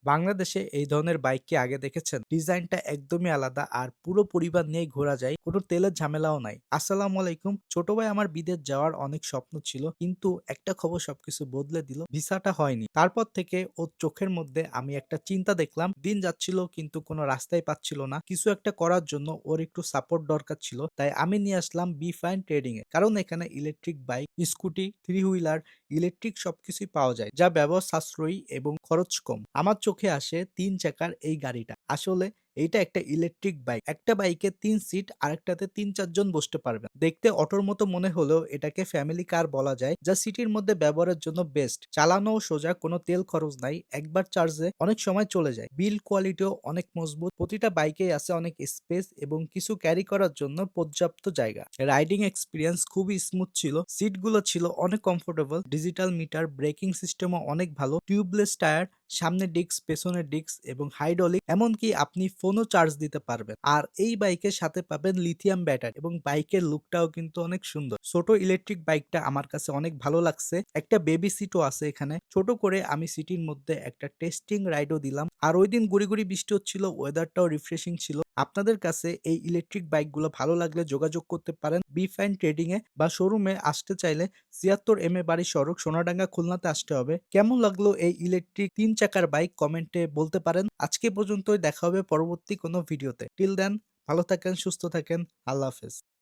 বাংলাদেশে এই ধরনের বাইক কি আগে দেখেছেন? ডিজাইনটা একদমই আলাদা আর পুরো পরিবার নিয়ে ঘোরা যায়। কোনো তেলের ঝামেলাও নাই। আসসালামু আলাইকুম। ছোট ভাই আমার বিদেশ যাওয়ার অনেক স্বপ্ন ছিল। কিন্তু একটা খবর সবকিছু বদলে দিল। ভিসাটা হয়নি। তারপর থেকে ওর চোখের মধ্যে আমি একটা চিন্তা দেখলাম। দিন যাচ্ছিল কিন্তু কোনো রাস্তাই পাচ্ছিল না। কিছু একটা করার জন্য ওর একটু সাপোর্ট দরকার ছিল। তাই আমি নিয়ে আসলাম বি ফাইন ট্রেডিং এ। কারণ এখানে electric bike, scooty, three wheeler, electric সবকিছুই পাওয়া যায়, যা ব্যবহার সাশ্রয়ী এবং খরচ কম। আমার চোখে আসে ৩ চাকার এই গাড়িটা। আসলে এইটা একটা ইলেকট্রিক বাইক। একটা বাইকে ৩ সিট, আরেকটাতে ৩-৪ জন বসতে পারবেন। দেখতে অটোর মতো মনে হলেও এটাকে ফ্যামিলি কার বলা যায়, যা সিটির মধ্যে ব্যবহারের জন্য বেস্ট। চালানোও সোজা, কোনো তেল খরচ নাই। একবার চার্জে অনেক সময় চলে যায়। বিল্ড কোয়ালিটিও অনেক মজবুত। প্রতিটা বাইকেই আছে অনেক স্পেস এবং কিছু ক্যারি করার জন্য পর্যাপ্ত জায়গা। রাইডিং এক্সপিরিয়েন্স খুবই স্মুথ ছিল। সিটগুলো ছিল অনেক কমফোর্টেবল। ডিজিটাল মিটার, ব্রেকিং সিস্টেমও অনেক ভালো। টিউবলেস টায়ার, সামনে ডিস্ক, পেছনের ডিস্ক এবং হাইড্রোলিক। এমনকি আপনি ফোনও চার্জ দিতে পারবেন। আর এই বাইকের সাথে পাবেন লিথিয়াম ব্যাটারি এবং বাইকের লুকটাও কিন্তু অনেক সুন্দর। ছোট ইলেকট্রিক বাইকটা আমার কাছে অনেক ভালো লাগছে। একটা বেবি সিটও আছে এখানে। ছোট করে আমি সিটির মধ্যে একটা টেস্টিং রাইডও দিলাম। আর ওই দিন গুড়ি গুড়ি বৃষ্টি হচ্ছিল, ওয়েদারটাও রিফ্রেশিং ছিল। আপনাদের কাছে এই ইলেকট্রিক বাইকগুলো ভালো লাগলে যোগাযোগ করতে পারেন বি ফাইন ট্রেডিং এ, বা শোরুমে আসতে চাইলে ৭৬ এম এ বাড়ি সড়ক, সোনাডাঙ্গা, খুলনাতে আসতে হবে। কেমন লাগলো এই ইলেকট্রিক ৩ চাকার বাইক কমেন্টে বলতে পারেন। আজকে পর্যন্তই, দেখা হবে পরবর্তী কোনো ভিডিওতে। টিল দেন ভালো থাকেন, সুস্থ থাকেন। আল্লাহ হাফেজ।